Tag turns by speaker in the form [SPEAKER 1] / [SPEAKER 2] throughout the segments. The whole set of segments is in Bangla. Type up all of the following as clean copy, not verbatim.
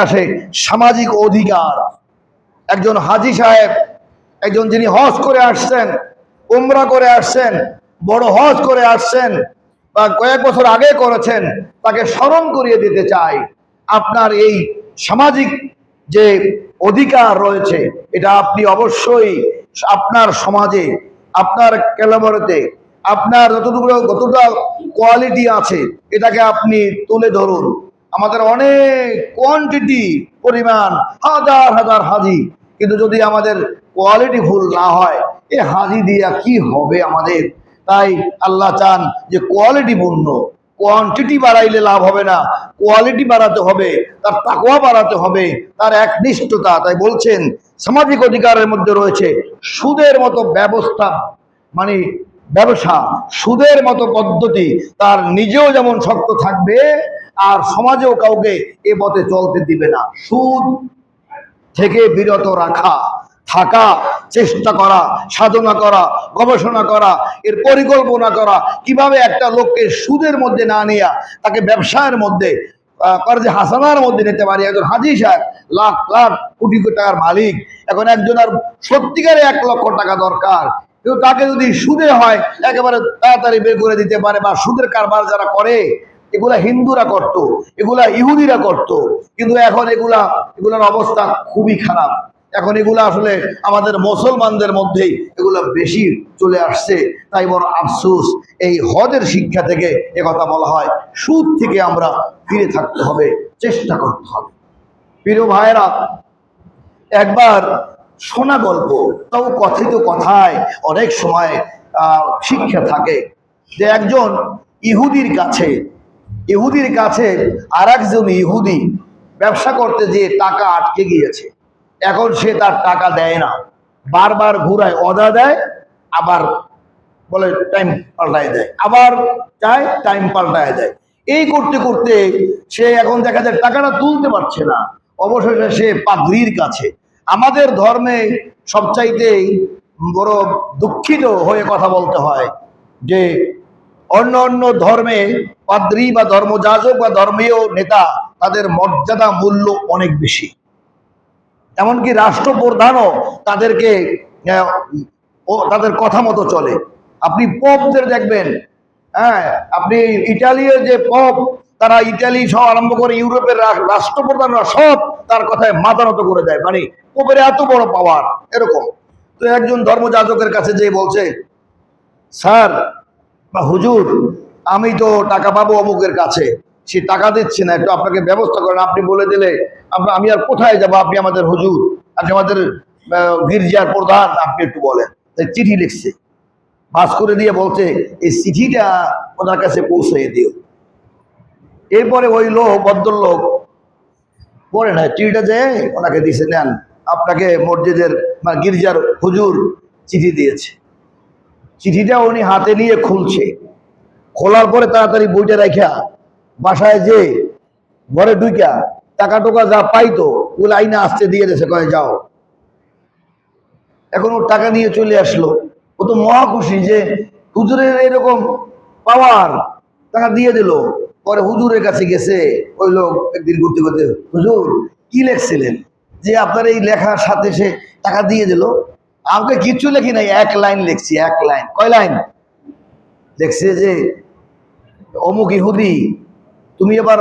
[SPEAKER 1] আসে সামাজিক অধিকার। একজন হাজী সাহেব, একজন যিনি হজ করে আসছেন, উমরা করে আসছেন, বড় হজ করে আসছেন বা কয়েক বছর আগে করেছেন, তাকে স্মরণ করিয়ে দিতে চাই আপনার এই সামাজিক যে অধিকার রয়েছে এটা আপনি অবশ্যই আপনার সমাজে, আপনার ক্যালাবরেতে আপনার যতটা কোয়ালিটি আছে এটাকে আপনি তুলে ধরুন। আমাদের অনেক কোয়ান্টিটি পরিমাণ, হাজার হাজার হাজি, কিন্তু যদি আমাদের কোয়ালিটি ফুল না হয় এ হাজি দিয়া কি হবে আমাদের। তাই আল্লাহ চান যে কোয়ালিটি পূর্ণ, কোয়ান্টিটি বাড়াইলে লাভ হবে না, কোয়ালিটি বাড়াতে হবে, তার তাকওয়া বাড়াতে হবে, তার একনিষ্ঠতা। তাই বলছেন সামাজিক অধিকারের মধ্যে রয়েছে সুদের মতো ব্যবস্থা, মানে ব্যবসা, সুদের মতো পদ্ধতি, তার নিজেও যেমন শক্ত থাকবে আর সমাজেও কাউকে এ পথে চলতে দিবে না। সুদ থেকে বিরত রাখা, থাকা, চেষ্টা করা, সাধনা করা, গবেষণা করা, এর পরিকল্পনা করা, কিভাবে একটা লোককে সুদের মধ্যে না নিয়ে তাকে ব্যবসায়ের মধ্যে, কর্জে হাসানার মধ্যে নিতে পারি। একজন হাজী সাহেব লাখ লাখ কোটি কোটি টাকার মালিক, এখন একজনের সত্যিকারে 1 লক্ষ টাকা দরকার, কিন্তু তাকে যদি সুদে হয় একেবারে তাড়াতাড়ি বের করে দিতে পারে। বা সুদের কারবার যারা করে এগুলা হিন্দুরা করত, এগুলা ইহুদিরা করত, কিন্তু এখন এগুলার অবস্থা খুবই খারাপ। এখন এগুলা আসলে আমাদের মুসলমানদের মধ্যেই এগুলা বেশি চলে আসছে। তাই বড় আফসোস, এই হজের শিক্ষা থেকে একথা বলা হয়, সুদ থেকে আমরা ফিরে থাকতে হবে, চেষ্টা করতে হবে। প্রিয় ভাইয়েরা, একবার শোনা গল্প, তাও কথিত কথায় অনেক সময় শিক্ষা থাকে, যে একজন ইহুদির কাছে আর একজন ইহুদি ব্যবসা করতে যেয়ে টাকা আটকে গিয়েছে। এখন সে তার টাকা দেয় না, বারবার ঘুরায়, অদা দেয়, আবার বলে টাইম পাল্টায় দেয়, আবার চায় টাইম পাল্টায় দেয়। এই করতে করতে সে এখন দেখা যায় টাকাটা তুলতে পারছে না। অবশেষে সে পাদ্রীর কাছে, আমাদের ধর্মে সবচাইতে বড় দুঃখিত হয়ে কথা বলতে হয় যে অন্য অন্য ধর্মে পাদ্রী বা ধর্মযাজক বা ধর্মীয় নেতা, তাদের মর্যাদা মূল্য অনেক বেশি। এমনকি রাষ্ট্রপ্রধানও তাদেরকে তাদের কথা মতো চলে। আপনি পপদের দেখবেন, হ্যাঁ, আপনি ইটালির যে পপ, তারা ইটালি সহ আরম্ভ করে ইউরোপের রাষ্ট্রপ্রধানরা সব তার কথায় মাথা নত করে দেয়। মানে পপের এত বড় পাওয়ার এরকম। তো একজন ধর্মযাজকের কাছে যে বলছে, স্যার বা হুজুর, আমি তো টাকা পাবো অমুকের কাছে, সে টাকা দিচ্ছে না, একটু আপনাকে ব্যবস্থা করেন, আপনি বলে দিলে আমি আর কোথায় যাবো, আপনি আমাদের হুজুর, আপনি আমাদের গির্জার প্রধান, আপনি একটু বলেন। তাই চিঠি লিখছে, পাস করে দিয়ে বলছে এই চিঠিটা ওনার কাছে পৌঁছে দিও। এরপরে ওই ভদ্রলোক পড়ে না, চিঠিটা যে ওনাকে দিছে, নেন, আপনাকে মসজিদের বা গির্জার হুজুর চিঠি দিয়েছে। চিঠিটা উনি হাতে নিয়ে খুলছে, খোলার পরে তাড়াতাড়ি বইটা রাখা বাসায় যে ঘরে ঢুকা টাকা টোকা যা পাইতো ওগুলো আইনা আসতে দিয়ে দিয়েছে, কয়ে যাও। এখন ওর টাকা নিয়ে চলে আসলো, ও তো মহা খুশি যে হুজুরের এরকম পাওয়ার, টাকা দিয়ে দিল। পরে হুজুরের কাছে গেছে ওই লোক, একদিন ঘুরতে ঘুরতে, হুজুর কি লেখছিলেন যে আপনার এই লেখার সাথে সে টাকা দিয়ে দিল? আমাকে কিচ্ছু লেখি নাই, 1 লাইন লিখছি, 1 লাইন। কয় লাইন লিখছে? যে অমুক ইহুদি, তুমি এবার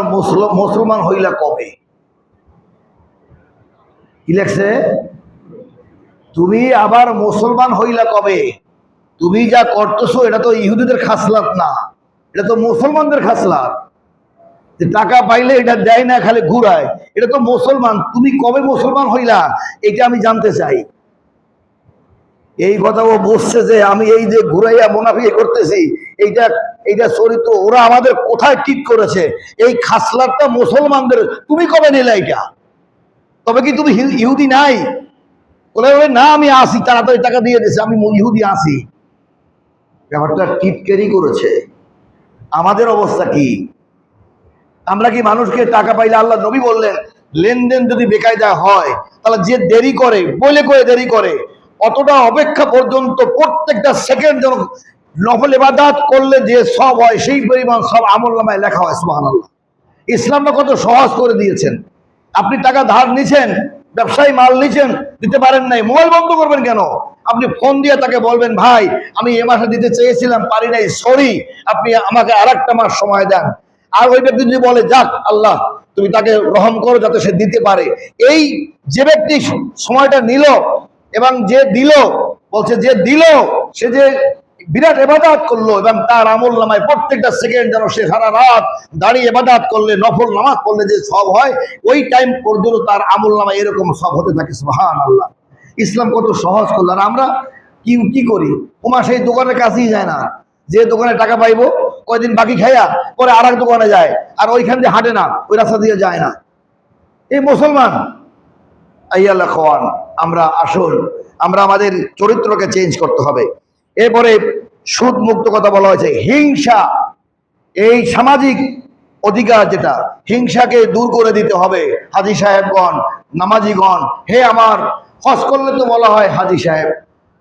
[SPEAKER 1] মুসলমান হইলা কবে? কি লেখছে? তুমি আবার মুসলমান হইলা কবে? তুমি যা করতেছো এটা তো ইহুদিদের খাসলাত না, এটা তো মুসলমানদের খাসলাত। যে টাকা পাইলে এটা দেয় না, খালি ঘুরায়, এটা তো মুসলমান। তুমি কবে মুসলমান হইলা এটা আমি জানতে চাই। এই কথা ও বুঝছে যে আমি এই যে ঘুরাইয়া মুনাফিকি করতেছি, এইটা চরিত্র ওরা আমাদের কোথায় ঠিক করেছে, এই খাসলাতটা মুসলমানদের। তুমি কবে নিলে এটা? তবে কি তুমি ইহুদি নাই? বলে না, আমি আসি, তাড়াতাড়ি টাকা দিয়ে দিয়েছে, আমি ইহুদি আসি। ব্যাপারটা টিটকেরি করেছে। আমাদের অবস্থা কি? আমরা কি মানুষকে টাকা পাইলে, আল্লাহ নবী বললেন লেনদেন যদি বেকায়দা হয় তাহলে যে দেরি করে, বলে করে দেরি করে, অতটা অপেক্ষা পর্যন্ত প্রত্যেকটা সেকেন্ড যেন নফল ইবাদত করলে যে সব হয় সেই পরিমাণ সব আমলনামায় লেখা হয়। সুবহানাল্লাহ। ইসলামটা কত সহজ করে দিয়েছেন। আপনি টাকা ধার নিছেন, ব্যবসায়ী মাল নিছেন, দিতে পারেন নাই, মোবাইল বন্ধ করবেন কেন? আপনি ফোন দিয়ে তাকে বলবেন, ভাই আমি এ মাসে দিতে চেয়েছিলাম, পারি নাই, সরি, আপনি আমাকে আরেকটা মাস সময় দেন। আর ওই ব্যক্তি যদি বলে, যাক আল্লাহ তুমি তাকে রহম করো যাতে সে দিতে পারে, এই যে ব্যক্তি সময়টা নিল এবং যে দিল, বলছে যে দিল সে যে বিরাট ইবাদত করলো, এবং তার আমল নামায় প্রত্যেকটা সেকেন্ড যেন সে সারা রাত দাঁড়িয়ে ইবাদত করলে, নফল নামাজ পড়লে যে সব হয়, ওই টাইম পর্যন্ত তার আমল নামায় এরকম সব হতে থাকে। সুবহানাল্লাহ। ইসলাম কত সহজ করলো। আর আমরা কি করি? ওমা সেই দোকানের কাছেই যায় না, যে দোকানে টাকা পাইবো কয়দিন বাকি খাইয়া পরে আর এক দোকানে যায়, আর ওইখান দিয়ে হাঁটে না, ওই রাস্তা দিয়ে যায় না। এই মুসলমান আইয়াল্লাহ খাওয়ান। আমরা আসল, আমরা আমাদের চরিত্রকে চেঞ্জ করতে হবে। এরপরে সুদ মুক্ত কথা বলা হয়েছে। হিংসা, এই সামাজিক অধিকার যেটা, হিংসাকে দূর করে দিতে হবে। হাজী সাহেবগণ, নামাজিগণ, হে আমার, হজ করলে তো বলা হয় হাজী সাহেব,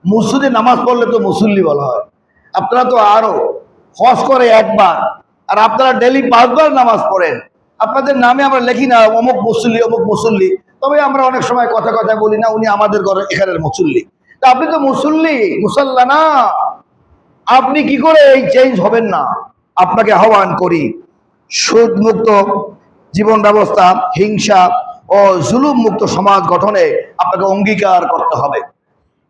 [SPEAKER 1] মসজিদে নামাজ পড়লে তো মুসল্লি বলা হয়। আপনারা তো আরো হজ করে একবার, আর আপনারা ডেলি 5 বার নামাজ পড়েন। আপনাদের নামে আমরা লিখি না অমুক মুসল্লি অমুক মুসল্লি, তবে আমরা অনেক সময় কথা বলি না উনি আমাদের ঘরে এখানের মুসল্লি। তা আপনি তো মুসল্লি, মুসল্লা না। আপনি কি করে এই চেঞ্জ হবেন না? আপনাকে আহ্বান করি, সুদ মুক্ত জীবন ব্যবস্থা, হিংসা ও জুলুম মুক্ত সমাজ গঠনে আপনাকে অঙ্গীকার করতে হবে।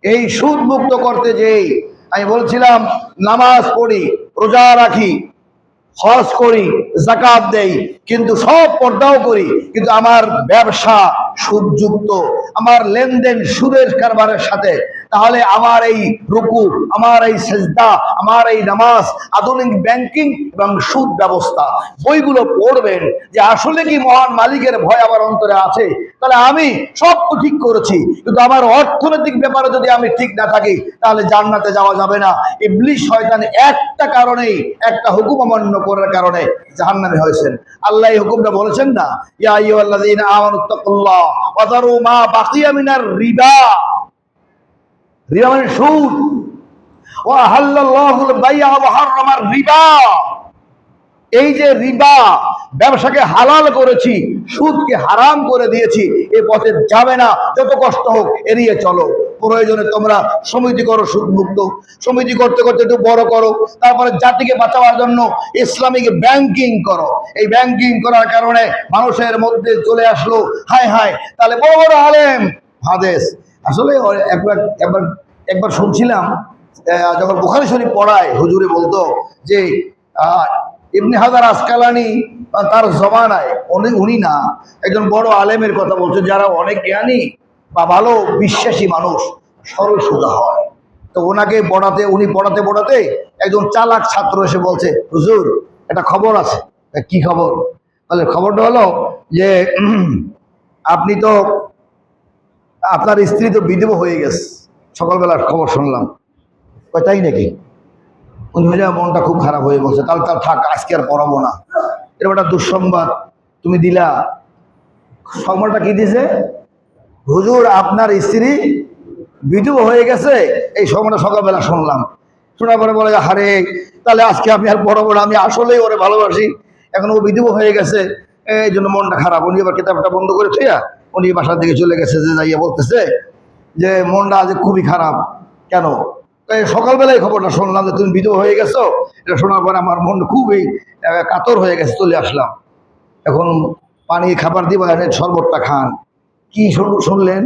[SPEAKER 1] এই সুদ মুক্ত করতে যেই আমি বলছিলাম, নামাজ পড়ি, রোজা রাখি, হজ করি, যাকাত দেই, কিন্তু সব পর্দাও করি, কিন্তু আমার ব্যবসা সুদযুক্ত, আমার লেনদেন সুদের কারবারের সাথে, তাহলে আমার এই রুকু, আমার এই সেজদা, আমার এই নামাজ, আধুনিক ব্যাংকিং এবং সুদ ব্যবস্থা, বইগুলো পড়বেন যে আসলে কি মহান মালিকের ভয় আমার অন্তরে আছে, তাহলে আমি সব তো ঠিক করেছি, কিন্তু আমার অর্থনৈতিক ব্যাপারে যদি আমি ঠিক না থাকি, তাহলে জান্নাতে যাওয়া যাবে না। ইবলিস শয়তান একটা কারণেই, একটা হুকুম অমান্য করার কারণে জাহান্নামে হয়েছেন। আল্লাহ এই হুকুমটা বলেছেন না, ইয়া আইয়ুহাল্লাযীনা আমানুত্তাকুল্লাহ ওয়া যারু মা বাকিয়া মিনার রিবা। রিবা মানে সুদ। ওয়া আহাল্লাল্লাহুল বাই'a ওয়া হাররামার রিবা। এই যে রিবা, ব্যবসাকে হালাল করেছি, সুদকে হারাম করে দিয়েছি, এ পথে যাবে না, যত কষ্ট হোক এড়িয়ে চলো। প্রয়োজনে তোমরা সমিতি করো সুদ মুক্ত, সমিতি করতে করতে একটু বড় করো, তারপরে জাতিকে বাঁচাবার জন্য ইসলামিক ব্যাংকিং করো। এই ব্যাংকিং করার কারণে মানুষের মধ্যে চলে আসলো, হায় হায়, তাহলে বড় বড় আলেম হাদিস। আসলে একবার শুনছিলাম, যখন বুখারী শরীফ পড়ায়, হুজুরে বলতো যে ইবনে হাজার আসকালানি তার জমানায়, উনি না, একজন বড় আলেমের কথা বলছে, যারা অনেক জ্ঞানী বা ভালো বিশ্বাসী মানুষ সরল সোজা হয়। তো ওনাকে উনি পড়াতে একজন চালাক ছাত্র এসে বলছে, হুজুর একটা খবর আছে। কি খবর? তাহলে খবরটা হলো যে আপনি তো, আপনার স্ত্রী তো বিধবা হয়ে গেছে, সকালবেলার খবর শুনলাম। তাই নাকি? উনি মনটা খুব খারাপ হয়ে বলছে, তাহলে থাক, আজকে আর পড়াবো না। এরকম একটা দুঃসংবাদ তুমি দিলা। সংবাদটা কি দিছে? হুজুর আপনার স্ত্রী বিধবা হয়ে গেছে, এই সংবাদটা সকালবেলা শুনলাম। শোনার পরে বলে, হারে, তাহলে আজকে আমি আর পড়াবো না, আমি আসলেই ওরে ভালোবাসি, এখন ও বিধবা হয়ে গেছে, এই জন্য মনটা খারাপ। উনি এবার কিতাবটা বন্ধ করে থুইয়া উনি বাসার দিকে চলে গেছে, যে যাইয়া বলতেছে যে মনটা আজ খুবই খারাপ। কেন? সকালবেলায় খবরটা শুনলাম যে তুমি বিধবা হয়ে গেছো, এটা শোনার পরে আমার মন খুবই কাতর হয়ে গেছে, চলে আসলাম। এখন পানি খাবার দিবা, শরবতটা খান। কি শুনলেন?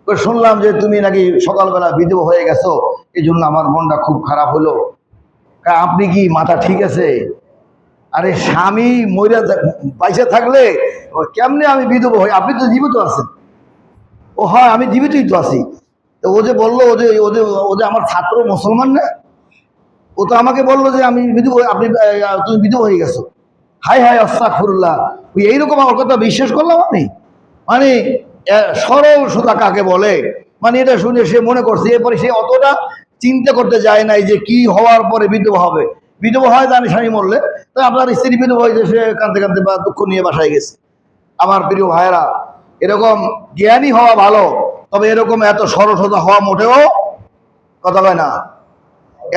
[SPEAKER 1] শুনলাম যে তুমি নাকি সকালবেলা বিধবা হয়ে গেছো, এই জন্য আমার মনটা খুব খারাপ হলো। আপনি কি মাথা ঠিক আছে? আরে স্বামী মইরা বাইসে থাকলে কেমনে আমি বিধবা হই? আপনি তো জীবিত আছেন। ও হয়, আমি জীবিতই তো আছি। তো ও যে বললো, ও যে আমার ছাত্র মুসলমান না, ও তো আমাকে বললো যে আমি বিধবা, তুমি বিধবা হয়ে গেছো। হাই হাই আস্তাগফিরুল্লাহ। ওই এইরকম আমার কথা বিশ্বাস করলাম আমি? মানে সরল সোজা কাকে বলে, মানে এটা শুনে সে মনে করছে, এরপরে সে অতটা চিন্তা করতে যায় নাই যে কি হওয়ার পরে বিধবা হবে। বিধবা হয় জানি স্বামী মরলে, তো আপনার স্ত্রী বিধবা হয়েছে, সে কাঁদতে কাঁদতে বা দুঃখ নিয়ে বাসায় গেছে। আমার প্রিয় ভাইয়েরা, এরকম জ্ঞানী হওয়া ভালো, তবে এরকম এত সরল সোজা হওয়া মোটেও, কথা হয় না,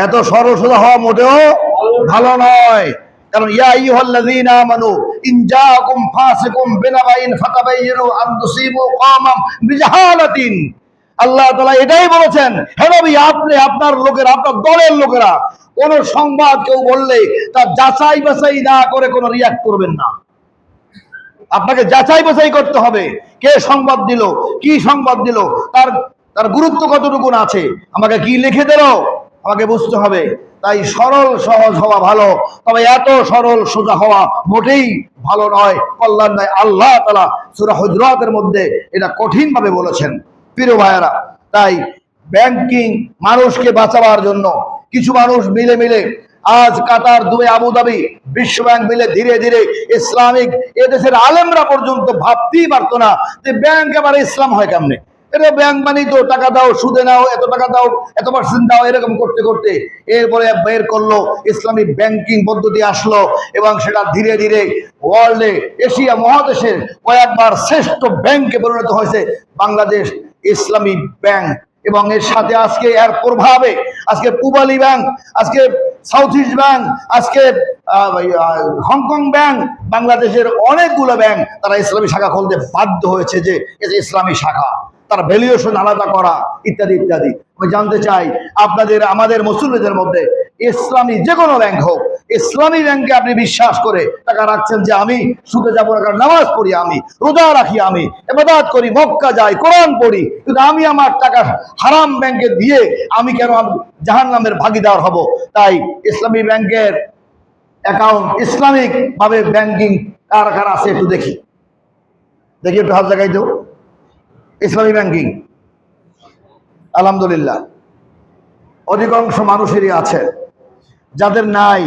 [SPEAKER 1] এত সরল সোজা হওয়া মোটেও ভালো নয়। কারণ ইয়া আইয়ুহাল্লাযীনা আমানু ইন জাআকুম ফাসিকুম বিনাবাইন ফাতাবায়্যানু আন তুসিবু কওমান বিজাহালাতিন। আল্লাহ তাআলা এটাই বলেছেন, হে নবী, আপনি, আপনার লোকেরা, আপনার দলের লোকেরা কোন সংবাদ কেউ বললে তা যাচাই বাছাই না করে কোনো রিয়াক্ট করবেন না। আপনাকে যাচাই বাছাই করতে হবে, কে সংবাদ দিল, কি সংবাদ দিল, তার তার গুরুত্ব কতটুকু আছে, আমাকে কি লিখে দিল, আমাকে বুঝতে হবে। তাই সরল সহজ হওয়া ভালো, তবে এত সরল সোজা হওয়া মোটেই ভালো নয়, কল্যাণ নয়। আল্লাহ তাআলা সূরা হুজুরাতের মধ্যে এটা কঠিনভাবে বলেছেন। প্রিয় ভাইয়েরা, তাই ব্যাংকিং মানুষকে বাঁচাবার জন্য কিছু মানুষ মিলে মিলে আজ কাতার, দুবাই, আবুধাবি, বিশ্ব ব্যাংক মিলে ধীরে ধীরে ইসলামিক, এদেশের আলেমরা পর্যন্ত ভাবতেই পারতো না যে ব্যাংক আবার ইসলাম হয় কেমনে। এটা ব্যাংক মানি তো টাকা দাও, সুদে নাও, এত টাকা দাও, এত পার্সেন্ট দাও, এরকম করতে করতে এরপরে বের করলো ইসলামিক ব্যাংকিং পদ্ধতি আসলো, এবং সেটা ধীরে ধীরে ওয়ার্ল্ডে, এশিয়া মহাদেশের কয়েকবার শ্রেষ্ঠ ব্যাংকে পরিণত হয়েছে বাংলাদেশ ইসলামিক ব্যাংক। এবং এর সাথে আজকে এর প্রভাবে আজকে পূবালী ব্যাংক, আজকে সাউথ ইস্ট ব্যাংক, আজকে হংকং ব্যাংক, বাংলাদেশের অনেকগুলো ব্যাংক তারা ইসলামী শাখা খুলতে বাধ্য হয়েছে, যে ইসলামী শাখা, তার ভ্যালুয়েশন আলাদা করা, ইত্যাদি ইত্যাদি। আমি জানতে চাই আপনাদের, আমাদের মুসলিমদের মধ্যে ইসলামী যে কোনো ব্যাংক হোক, ইসলামী ব্যাংকে আপনি বিশ্বাস করে টাকা রাখছেন যে আমি সুদে যাবো না, কারণ নামাজ পড়ি, আমি রোজা রাখি, আমি ইবাদত করি, মক্কা যাই, কোরআন পড়ি, কিন্তু আমি আমার টাকা হারাম ব্যাংকে দিয়ে আমি কেন জাহান্নামের ভাগীদার হব? তাই ইসলামী ব্যাংকের অ্যাকাউন্ট, ইসলামিক ভাবে ব্যাংকিং কার কার আছে একটু দেখি, একটু হাত লাগাই দেব। ইসলামী ব্যাংকিং আলহামদুলিল্লাহ অধিকাংশ মানুষেরই আছে, যাদের নাই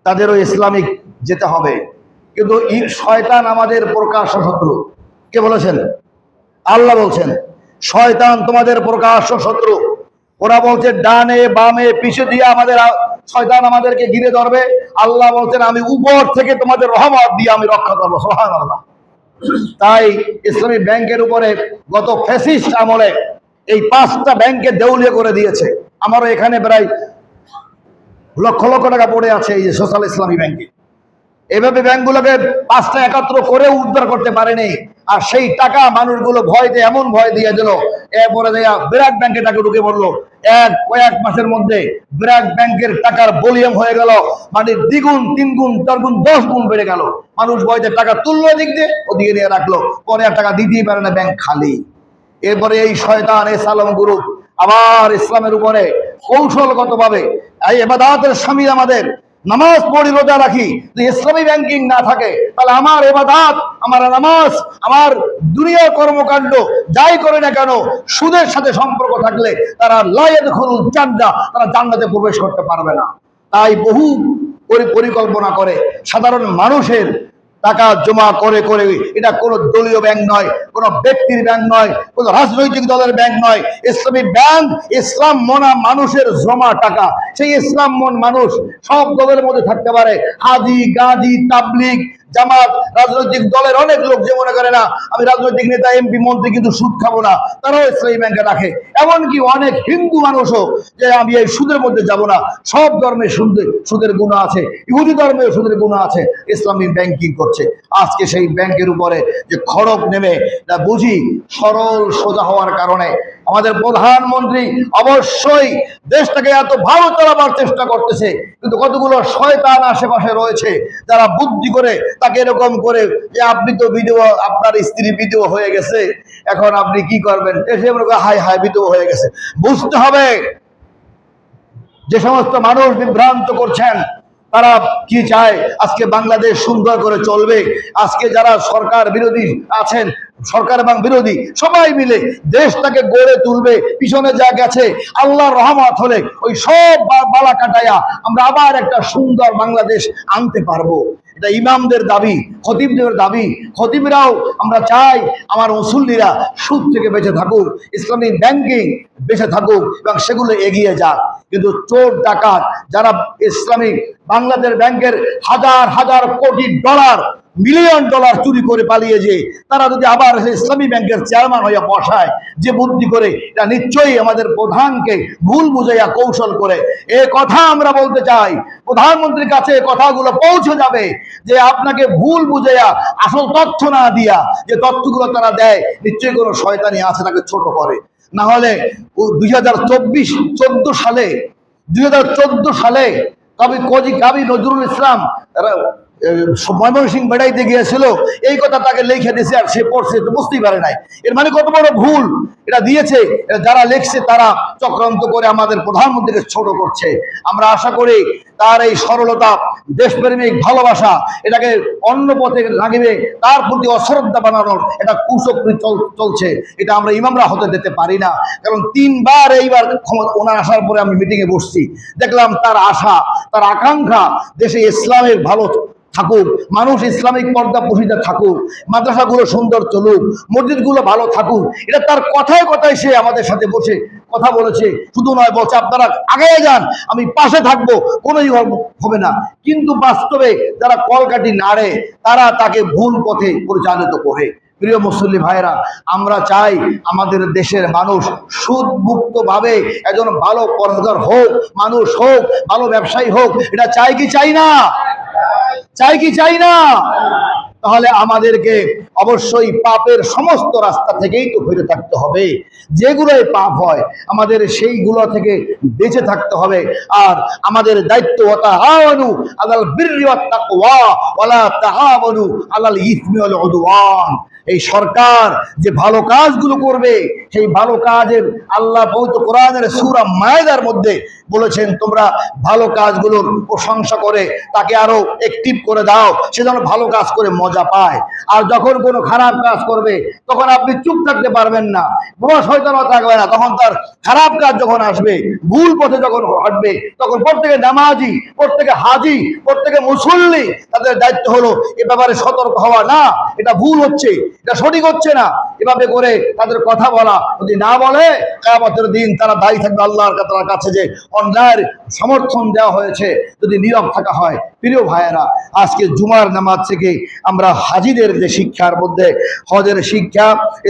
[SPEAKER 1] তাদেরও ইসলামিক যেতে হবে। কিন্তু শয়তান আমাদের প্রকাশ্য শত্রু। কে বলেছেন? আল্লাহ বলছেন শয়তান তোমাদের প্রকাশ্য শত্রু। ওরা বলছে ডানে বামে পিছে দিয়ে আমাদের শয়তান আমাদেরকে ঘিরে ধরবে। আল্লাহ বলছেন আমি উপর থেকে তোমাদের রহমত দিয়ে আমি রক্ষা করবো। সুবহানাল্লাহ। তাই ইসলামী ব্যাংকের উপরে গত ফ্যাসিস্ট আমলে এই 5টা ব্যাংকে দেউলিয়া করে দিয়েছে। আমারও এখানে প্রায় লক্ষ লক্ষ টাকা পড়ে আছে এই যে সোশ্যাল ইসলামী ব্যাংকে। এভাবে ব্যাংকগুলোকে 5টা একত্র করে উদ্ধার করতে পারেনি, আর সেই টাকা মানুষগুলো ভয়তে এমন ভয় দিয়ে দিল, এরপরে ব্র্যাক ব্যাংকে টাকা ঢুকে পড়লো। কয়েক মাসের মধ্যে ব্র্যাক ব্যাংকের টাকার ভলিউম হয়ে গেল মানে দ্বিগুণ, 3 গুণ, 4 গুণ, 10 গুণ বেড়ে গেল। মানুষ ভয়তে টাকা তুললো এদিক দিয়ে, ওদিকে নিয়ে রাখলো, পরে আর টাকা দিতেই পারে না, ব্যাংক খালি। এরপরে এই শয়তান সালাম গ্রুপ আবার ইসলামের উপরে কৌশলগত ভাবে এই ইবাদতের স্বামী, আমাদের নামাজ পড়ি, রোজা রাখি, ইসলামী ব্যাংকিং না থাকে তাহলে আমার ইবাদত, আমার নামাজ, আমার দুনিয়ার কর্মকাণ্ড যাই করে না কেন সুদের সাথে সম্পর্ক থাকলে তারা লা ইয়াদখুলুল জান্নাহ, তারা জান্নাতে প্রবেশ করতে পারবে না। তাই বহু পরিকল্পনা করে সাধারণ মানুষের টাকা জমা করে করে, এটা কোনো দলীয় ব্যাংক নয়, কোনো ব্যক্তির ব্যাংক নয়, কোনো রাজনৈতিক দলের ব্যাংক নয়, ইসলামী ব্যাংক ইসলাম মনা মানুষের জমা টাকা। সেই ইসলাম মন মানুষ সব দলের মধ্যে থাকতে পারে, হাজি, গাজী, তাবলিগ, জামাত, রাজনৈতিক দলের অনেক লোক যে মনে করে না আমি রাজনৈতিক নেতা, এমপি, মন্ত্রী, কিন্তু সুদ খাবো না, তারাও ইসলামী ব্যাংকে রাখে। এমনকি অনেক হিন্দু মানুষও যে আমি এই সুদের মধ্যে যাব না, সব ধর্মে সুদের গুণ আছে, ইহুদি ধর্মেও সুদের গুণ আছে, ইসলামী ব্যাংকিং করছে। আজকে সেই ব্যাংকের উপরে যে খড়গ নেমে বুঝি সরল সোজা হওয়ার কারণে আমাদের প্রধানমন্ত্রী অবশ্যই দেশটাকে এত ভালো চালাবার চেষ্টা করতেছে, কিন্তু কতগুলো শয়তান আশেপাশে রয়েছে যারা বুদ্ধি করে তাকে এরকম করে যে আপনি তো বিধবা, আপনার স্ত্রী বিধবা হয়ে গেছে, এখন আপনি কি করবেন, এসে মনে করে হাই হাই বিধবা হয়ে গেছে। বুঝতে হবে যে সমস্ত মানুষ বিভ্রান্ত করছেন তারা কি চায়, আজকে বাংলাদেশ সুন্দর করে চলবে। আজকে যারা সরকার বিরোধী আছেন, সরকার এবং বিরোধী সবাই মিলে দেশটাকে গড়ে তুলবে। পিছনে যা গেছে আল্লাহর রহমত হলে ওই সব বালা কাটাইয়া আমরা আবার একটা সুন্দর বাংলাদেশ আনতে পারবো। এটা ইমামদের দাবি, খতিবদের দাবি। খতিবরাও আমরা চাই আমার মুসল্লিরা সুদ থেকে বেঁচে থাকুক, ইসলামিক ব্যাংকিং বেঁচে থাকুক এবং সেগুলো এগিয়ে যাক। কিন্তু চোর ডাকাত যারা ইসলামিক বাংলাদেশ ব্যাংকের হাজার হাজার কোটি ডলার মিলিয়ন ডলার চুরি করে পালিয়ে যে তারা যদি আবার ইসলামী ব্যাংকের চেয়ারম্যান হইয়া বসায়, যে বুদ্ধি করে, এটা নিশ্চয়ই আমাদের প্রধানকে ভুল বুঝাইয়া কৌশল করে। এ কথা আমরা বলতে চাই, প্রধানমন্ত্রীর কাছে কথাগুলো পৌঁছে যাবে যে আপনাকে ভুল বুঝাইয়া আসল তথ্য না দিয়া যে তথ্যগুলো তারা দেয়, নিশ্চয়ই কোনো শয়তানি আছে তাকে ছোট করে। না হলে 2014 সালে কবি নজরুল ইসলাম ময়মনসিংহ বেড়াইতে গিয়েছিল, এই কথা তাকে লিখে দিয়েছে, আর সে পড়ছে, তো বুঝতেই পারে নাই। এর মানে কত বড় ভুল এটা দিয়েছে। যারা লিখছে তারা চক্রান্ত করে আমাদের প্রধানমন্ত্রীকে ছোট করছে। আমরা আশা করি তার এই সরলতা, দেশপ্রেমিক ভালোবাসা, এটাকে অন্য পথে লাগিয়ে তার প্রতি অশ্রদ্ধা বানানোর এটা কুচক্রি চলছে। এটা আমরা ইমামরা হতে দিতে পারি না। কারণ 3 বার এইবার ওনার আসার পরে আমি মিটিংয়ে বসছি, দেখলাম তার আশা, তার আকাঙ্ক্ষা দেশে ইসলামের ভালো থাকুক, মানুষ ইসলামিক পর্দা পুষিতে থাকুক, মাদ্রাসাগুলো সুন্দর চলুক, মসজিদগুলো ভালো থাকুক। এটা তার কথায় কথায় সে আমাদের সাথে বসে কথা বলেছে। শুধু নয়, বলছে আপনারা আগে যান, আমি পাশে থাকবো, কোনোই হবে না। কিন্তু বাস্তবে যারা কলকাঠি নাড়ে তারা তাকে ভুল পথে পরিচালিত করে। প্রিয় মুসল্লি ভাইরা, আমরা চাই আমাদের দেশের মানুষ সুদ মুক্ত ভাবে একজন ভালো পরহেজগার হোক, মানুষ হোক, ভালো ব্যবসায়ী হোক। এটা চাই কি চাই না? চাই কি চাই না? তাহলে আমাদেরকে অবশ্যই পাপের সমস্ত রাস্তা থেকেই তো ফিরে থাকতে হবে। যেগুলোই পাপ হয় আমাদের সেইগুলো থেকে বেঁচে থাকতে হবে। আর আমাদের দায়িত্ব, তাআওয়ানু আলাল বিররি ওয়াত তাকওয়া ওয়ালা তাআওয়ানু আলাল ইসমি ওয়াল উদওয়ান। এই সরকার যে ভালো কাজগুলো করবে, সেই ভালো কাজের আল্লাহ পবিত্র কোরআনের সূরা মায়েদার মধ্যে বলেছেন, তোমরা ভালো কাজগুলোর প্রশংসা করে তাকে আরো অ্যাক্টিভ করে দাও, সে যেন ভালো কাজ করে মজা পায়। আর যখন কোনো খারাপ কাজ করবে তখন আপনি চুপ থাকতে পারবেন না, বড় শয়তানও থাকবে না। তখন তার খারাপ কাজ যখন আসবে, ভুল পথে যখন হাঁটবে, তখন প্রত্যেকে নামাজি, প্রত্যেকে হাজি, প্রত্যেকে মুসল্লি, তাদের দায়িত্ব হলো এ ব্যাপারে সতর্ক হওয়া, না এটা ভুল হচ্ছে, এটা সঠিক হচ্ছে না, এভাবে করে তাদের কথা বলা। যদি না বলে, কিয়ামতের দিন তারা দায়ী থাকবে আল্লাহর কাছে যে অন্যায়ের সমর্থন দেওয়া হয়েছে, যদি নীরব থাকা হয়। প্রিয় ভাইয়েরা, আজকে জুমার নামাজ থেকে আমরা হাজিদের যে শিক্ষার মধ্যে হজের শিক্ষা,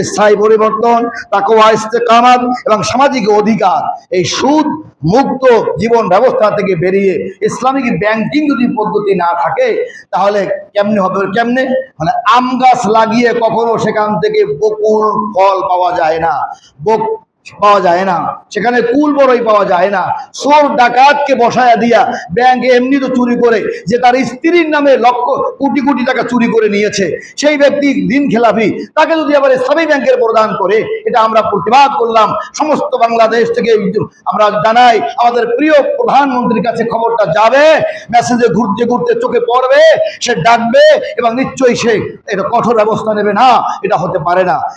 [SPEAKER 1] স্থায়ী পরিবর্তন, তাকওয়া, ইস্তেকামাত এবং সামাজিক অধিকার, এই সুদ মুক্ত জীবন ব্যবস্থা থেকে বেরিয়ে ইসলামিক ব্যাংকিং যদি পদ্ধতি না থাকে, তাহলে কেমনে হবে? কেমনে মানে আম গাছ লাগিয়ে কখনো সেখান থেকে বকুল ফল পাওয়া যায় না, পাওয়া যায় না, সেখানে কুল বড়ই পাওয়া যায় না। চোর ডাকাতকে বসায়া দিয়া ব্যাংকে এমনি তো চুরি করে, যে তার স্ত্রীর নামে লক্ষ কোটি কোটি টাকা চুরি করে নিয়েছে, সেই ব্যক্তি দিন খেলাপি, তাকে যদি আবার ইসলামী ব্যাংকের প্রদান করে, এটা আমরা প্রতিবাদ করলাম। সমস্ত বাংলাদেশ থেকে আমরা জানাই, আমাদের প্রিয় প্রধানমন্ত্রীর কাছে খবরটা যাবে, মেসেজে ঘুরতে ঘুরতে চোখে পড়বে, সে ডাকবে এবং নিশ্চয়ই সে এটা কঠোর ব্যবস্থা নেবে। না, এটা হতে পারে না।